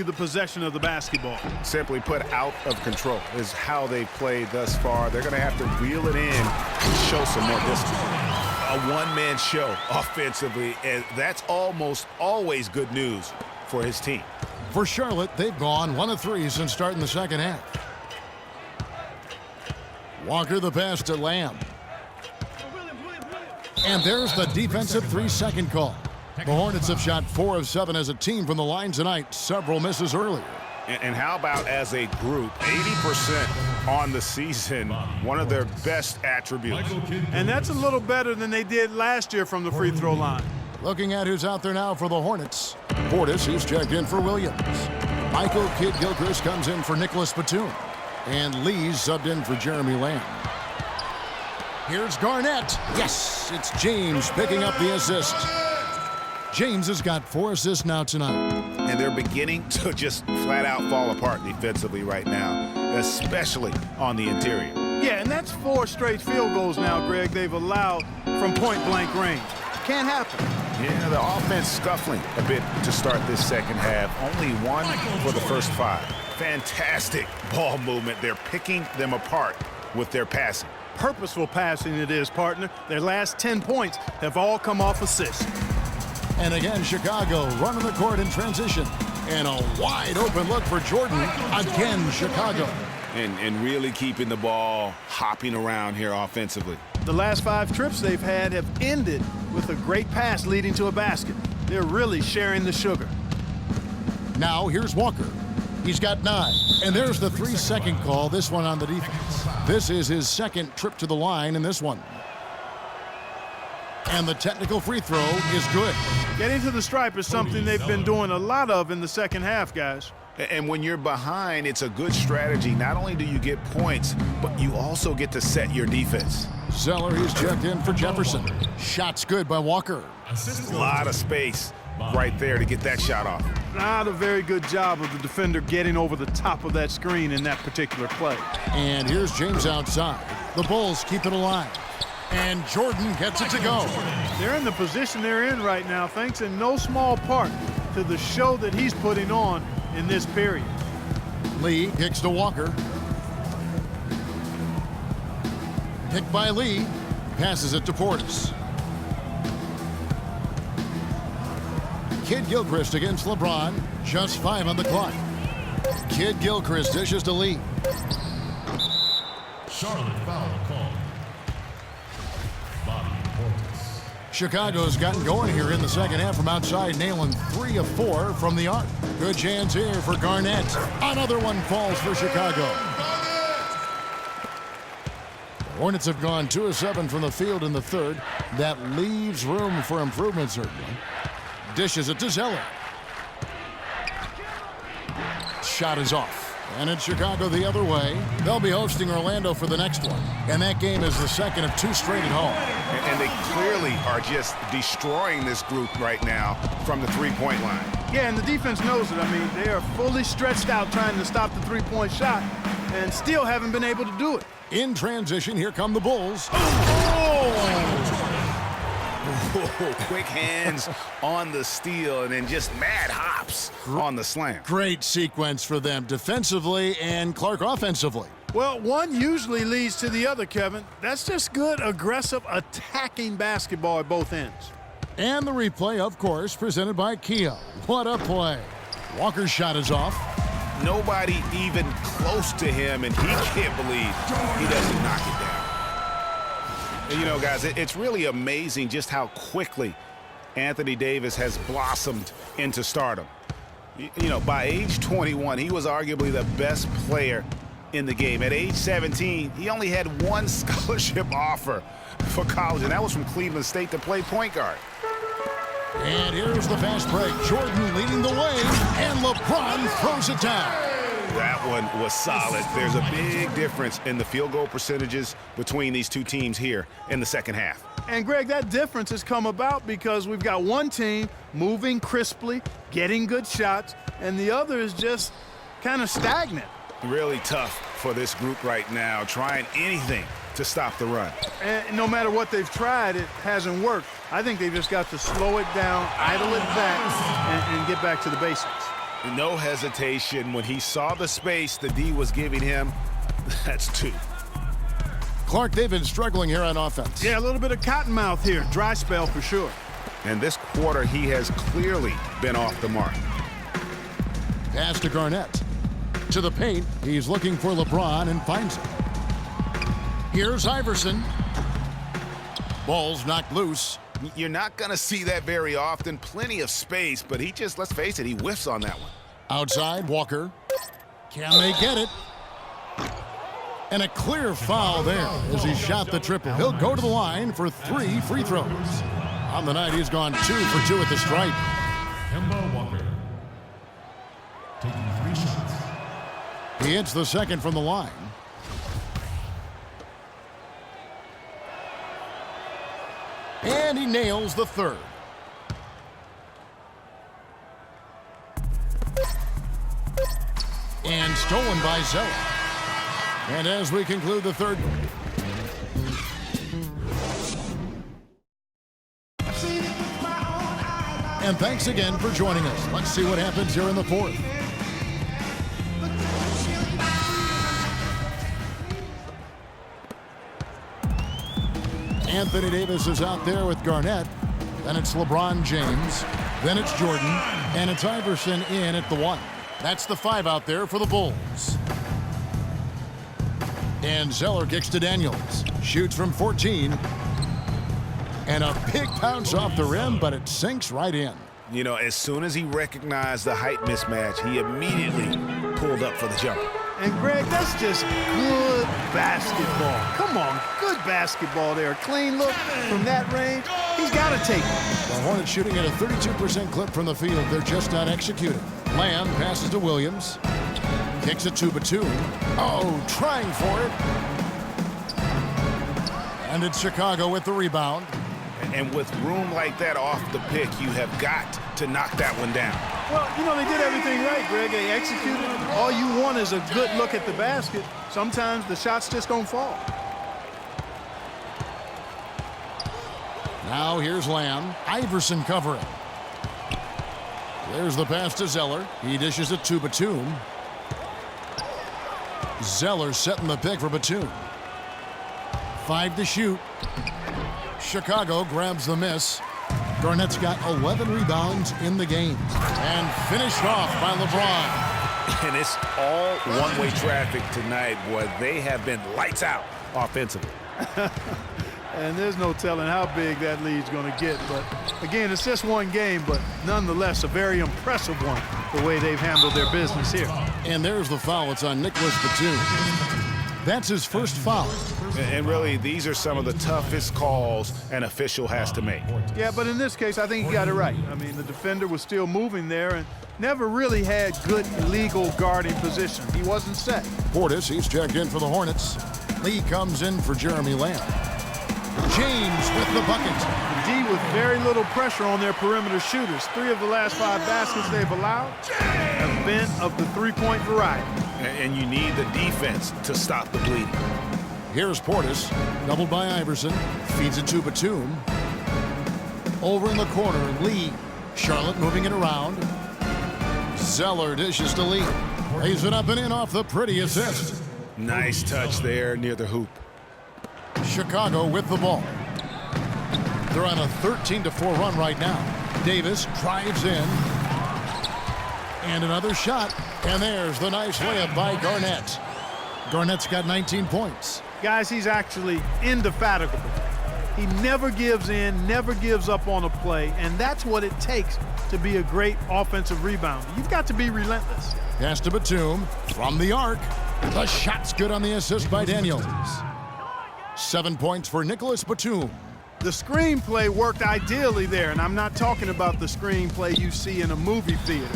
the possession of the basketball. Simply put, out of control is how they played thus far. They're going to have to reel it in and show some more discipline. A one-man show offensively, and that's almost always good news for his team. For Charlotte, they've gone 1 of 3 since starting the second half. Walker the pass to Lamb. And there's the defensive 3-second call. The Hornets have shot 4 of 7 as a team from the line tonight. Several misses earlier. And how about as a group, 80% on the season, one of their best attributes. And that's a little better than they did last year from the free throw line. Looking at who's out there now for the Hornets. Portis, he's checked in for Williams. Michael Kidd-Gilchrist comes in for Nicholas Batum. And Lee's subbed in for Jeremy Lamb. Here's Garnett. Yes, it's James picking up the assist. James has got 4 assists now tonight. And they're beginning to just flat out fall apart defensively right now, especially on the interior. Yeah, and that's 4 straight field goals now, Greg, they've allowed from point-blank range. Can't happen. Yeah, the offense scuffling a bit to start this second half. Only 1 for the first 5. Fantastic ball movement. They're picking them apart with their passing. Purposeful passing it is, partner. Their last 10 points have all come off assists. And again, Chicago running the court in transition. And a wide open look for Jordan. Again, Chicago. And really keeping the ball hopping around here offensively. The last 5 trips they've had have ended with a great pass leading to a basket. They're really sharing the sugar. Now here's Walker. He's got 9. And there's the 3-second call, this one on the defense. This is his second trip to the line in this one. And the technical free throw is good. Getting to the stripe is something they've been doing a lot of in the second half, guys. And when you're behind, it's a good strategy. Not only do you get points, but you also get to set your defense. Zeller, he's checked in for Jefferson. Shot's good by Walker. A lot of space right there to get that shot off. Not a very good job of the defender getting over the top of that screen in that particular play. And here's James outside. The Bulls keep it alive. And Jordan gets it to go. They're in the position they're in right now, thanks in no small part to the show that he's putting on in this period. Lee kicks to Walker. Picked by Lee. Passes it to Portis. Kidd-Gilchrist against LeBron. Just 5 on the clock. Kidd-Gilchrist dishes to Lee. Charlotte foul call. Chicago's gotten going here in the second half from outside, nailing 3 of 4 from the arc. Good chance here for Garnett. Another one falls for Chicago. The Hornets have gone 2 of 7 from the field in the third. That leaves room for improvement, certainly. Dishes it to Zeller. Shot is off. And it's Chicago the other way. They'll be hosting Orlando for the next one. And that game is the second of 2 straight at home. And they clearly are just destroying this group right now from the three-point line. Yeah, and the defense knows it. I mean, they are fully stretched out trying to stop the three-point shot and still haven't been able to do it. In transition, here come the Bulls. Quick hands on the steal and then just mad hops on the slam. Great sequence for them defensively and Clark offensively. Well, one usually leads to the other, Kevin. That's just good, aggressive, attacking basketball at both ends. And the replay, of course, presented by Kia. What a play. Walker's shot is off. Nobody even close to him, and he can't believe he doesn't knock it down. And you know, guys, it's really amazing just how quickly Anthony Davis has blossomed into stardom. You know, by age 21, he was arguably the best player in the game. At age 17, he only had 1 scholarship offer for college, and that was from Cleveland State to play point guard. And here's the fast break. Jordan leading the way, and LeBron throws it down. That one was solid. There's a big difference in the field goal percentages between these two teams here in the second half. And, Greg, that difference has come about because we've got one team moving crisply, getting good shots, and the other is just kind of stagnant. Really tough for this group right now, trying anything to stop the run. And no matter what they've tried, it hasn't worked. I think they've just got to slow it down, idle it back, and get back to the basics. No hesitation. When he saw the space the D was giving him, that's 2. Clark, they've been struggling here on offense. Yeah, a little bit of cottonmouth here. Dry spell for sure. And this quarter, he has clearly been off the mark. Pass to Garnett. To the paint. He's looking for LeBron and finds it. Here's Iverson. Ball's knocked loose. You're not going to see that very often. Plenty of space, but he just, let's face it, he whiffs on that one. Outside, Walker. Can they get it? And a clear foul there as he shot the triple. He'll go to the line for 3 free throws. On the night, he's gone 2 for 2 at the stripe. Kemba Walker taking 3 shots. He hits the second from the line. And he nails the third. And stolen by Zeller. And as we conclude the third. And thanks again for joining us. Let's see what happens here in the fourth. Anthony Davis is out there with Garnett. Then it's LeBron James. Then it's Jordan. And it's Iverson in at the 1. That's the 5 out there for the Bulls. And Zeller kicks to Daniels. Shoots from 14. And a big bounce off the rim, but it sinks right in. You know, as soon as he recognized the height mismatch, he immediately pulled up for the jumper. And, Greg, that's just good basketball. Come on, good basketball there. Clean look from that range. He's got to take it. The Hornets shooting at a 32% clip from the field. They're just not executing. Lamb passes to Williams. Kicks it to Batum. Oh, trying for it. And it's Chicago with the rebound. And with room like that off the pick, you have got to knock that one down. Well, you know, they did everything right, Greg. They executed. All you want is a good look at the basket. Sometimes the shots just don't fall. Now here's Lamb. Iverson covering. There's the pass to Zeller. He dishes it to Batum. Zeller setting the pick for Batum. 5 to shoot. Chicago grabs the miss. Garnett's got 11 rebounds in the game. And finished off by LeBron. And it's all one-way traffic tonight, boy. They have been lights out offensively. And there's no telling how big that lead's going to get. But, again, it's just one game, but nonetheless a very impressive one, the way they've handled their business here. And there's the foul. It's on Nicholas Batum. That's his first foul. And really, these are some of the toughest calls an official has to make. Yeah, but in this case, I think he got it right. I mean, the defender was still moving there and never really had good legal guarding position. He wasn't set. Portis, he's checked in for the Hornets. Lee comes in for Jeremy Lamb. James with the bucket. D with very little pressure on their perimeter shooters. 3 of the last 5 baskets they've allowed have been of the three-point variety. And you need the defense to stop the bleeding. Here's Portis, doubled by Iverson. Feeds it to Batum. Over in the corner, Lee. Charlotte moving it around. Zeller dishes to Lee. Lays it up and in off the pretty assist. Nice touch there near the hoop. Chicago with the ball. They're on a 13-4 run right now. Davis drives in. And another shot. And there's the nice layup by Garnett. Garnett's got 19 points. Guys, he's actually indefatigable. He never gives in, never gives up on a play, and that's what it takes to be a great offensive rebounder. You've got to be relentless. Pass to Batum from the arc. The shot's good on the assist by Daniels. 7 points for Nicholas Batum. The screenplay worked ideally there, and I'm not talking about the screenplay you see in a movie theater.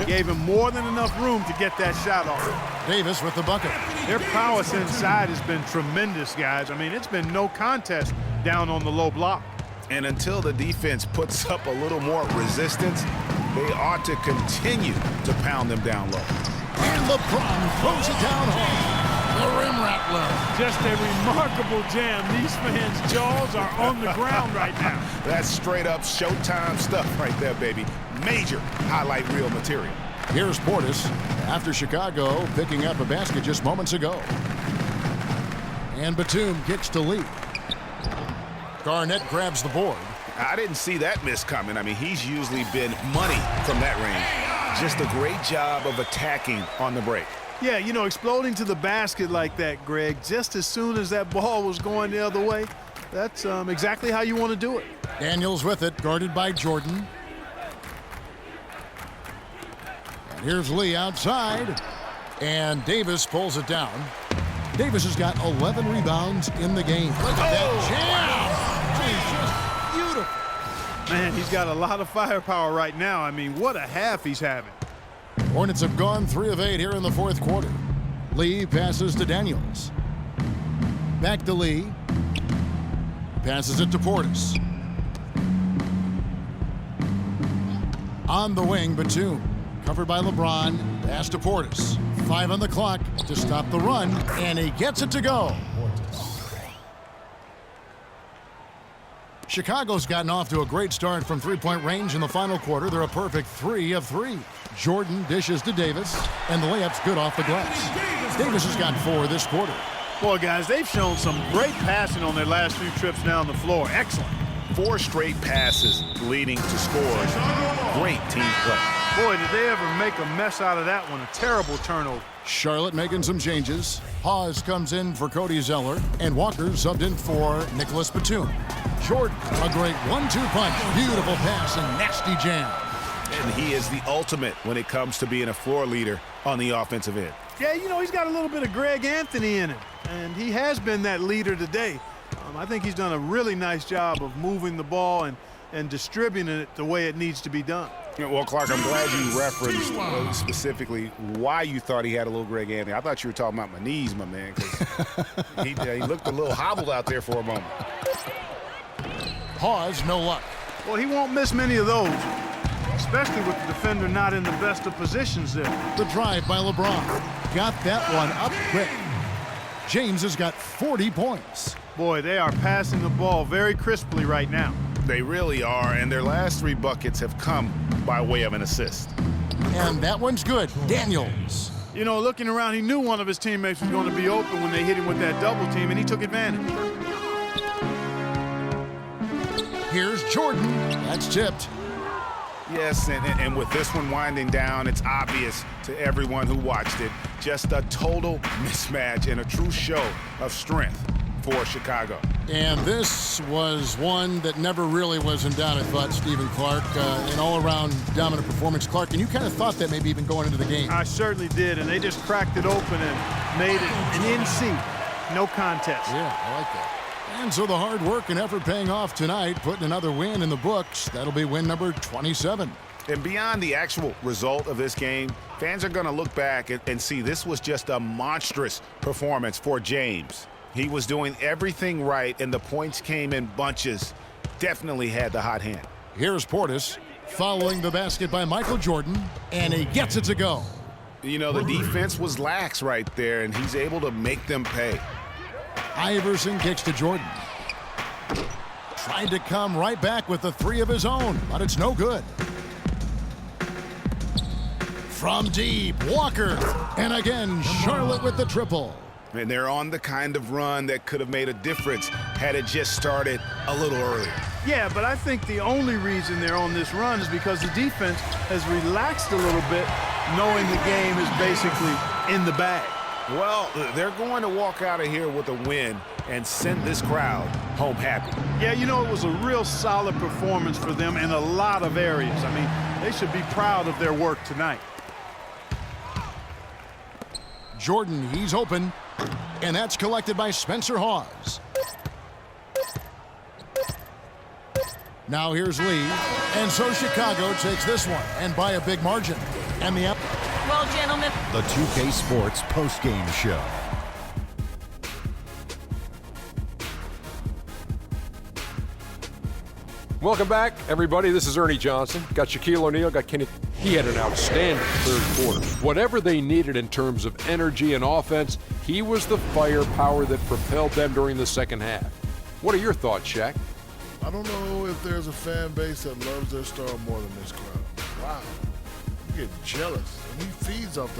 Gave him more than enough room to get that shot off. Davis with the bucket. Their prowess inside has been tremendous, guys. I mean, it's been no contest down on the low block. And until the defense puts up a little more resistance, they ought to continue to pound them down low. And LeBron throws it down home. The rim rattler. Just a remarkable jam. These fans' jaws are on the ground right now. That's straight up Showtime stuff right there, baby. Major highlight reel material. Here's Portis after Chicago picking up a basket just moments ago. And Batum kicks to Lee. Garnett grabs the board. I didn't see that miss coming. I mean, he's usually been money from that range. Just a great job of attacking on the break. Yeah, you know, exploding to the basket like that, Greg, just as soon as that ball was going the other way, that's exactly how you want to do it. Daniels with it, guarded by Jordan. And here's Lee outside. And Davis pulls it down. Davis has got 11 rebounds in the game. Look at that jam! He's just beautiful. Man, he's got a lot of firepower right now. I mean, what a half he's having. Hornets have gone 3 of 8 here in the fourth quarter. Lee passes to Daniels. Back to Lee. Passes it to Portis. On the wing, Batum. Covered by LeBron. Pass to Portis. 5 on the clock to stop the run, and he gets it to go. Chicago's gotten off to a great start from three-point range in the final quarter. They're a perfect 3 of 3. Jordan dishes to Davis, and the layup's good off the glass. Davis has got 4 this quarter. Boy, guys, they've shown some great passing on their last few trips down the floor. Excellent. 4 straight passes leading to scores. Great team play. Boy, did they ever make a mess out of that one. A terrible turnover. Charlotte making some changes. Hawes comes in for Cody Zeller, and Walker subbed in for Nicholas Batum. Jordan, a great 1-2 punch. Beautiful pass and nasty jam. And he is the ultimate when it comes to being a floor leader on the offensive end. Yeah, you know, he's got a little bit of Greg Anthony in him, and he has been that leader today. I think he's done a really nice job of moving the ball and distributing it the way it needs to be done. Well, Clark, I'm glad you referenced specifically why you thought he had a little Greg Anthony. I thought you were talking about my knees, my man, because he looked a little hobbled out there for a moment. Hawes, no luck. Well, he won't miss many of those, especially with the defender not in the best of positions there. The drive by LeBron. Got that one up quick. James has got 40 points. Boy, they are passing the ball very crisply right now. They really are, and their last 3 buckets have come by way of an assist. And that one's good. Daniels. You know, looking around, he knew one of his teammates was going to be open when they hit him with that double team, and he took advantage. Here's Jordan. That's tipped. Yes, and with this one winding down, it's obvious to everyone who watched it. Just a total mismatch and a true show of strength for Chicago. And this was one that never really was in doubt, I thought, Stephen Clark. An all-around dominant performance, Clark. And you kind of thought that maybe even going into the game. I certainly did, and they just cracked it open and made it an NC. No contest. Yeah, I like that. And so the hard work and effort paying off tonight, putting another win in the books. That'll be win number 27. And beyond the actual result of this game, fans are going to look back and see this was just a monstrous performance for James. He was doing everything right, and the points came in bunches. Definitely had the hot hand. Here's Portis following the basket by Michael Jordan, and he gets it to go. You know, the defense was lax right there, and he's able to make them pay. Iverson kicks to Jordan. Tried to come right back with the 3 of his own, but it's no good. From deep, Walker. And again, Charlotte with the triple. And they're on the kind of run that could have made a difference had it just started a little earlier. Yeah, but I think the only reason they're on this run is because the defense has relaxed a little bit, knowing the game is basically in the bag. Well, they're going to walk out of here with a win and send this crowd home happy. Yeah, you know, it was a real solid performance for them in a lot of areas. I mean, they should be proud of their work tonight. Jordan, he's open, and that's collected by Spencer Hawes. Now here's Lee, and so Chicago takes this one, and by a big margin. And the Well, gentlemen, The 2K Sports postgame show. Welcome back, everybody. This is Ernie Johnson. Got Shaquille O'Neal, got Kenny. He had an outstanding third quarter. Whatever they needed in terms of energy and offense, he was the firepower that propelled them during the second half. What are your thoughts, Shaq? I don't know if there's a fan base that loves their star more than this crowd. Wow. get jealous. He feeds off that.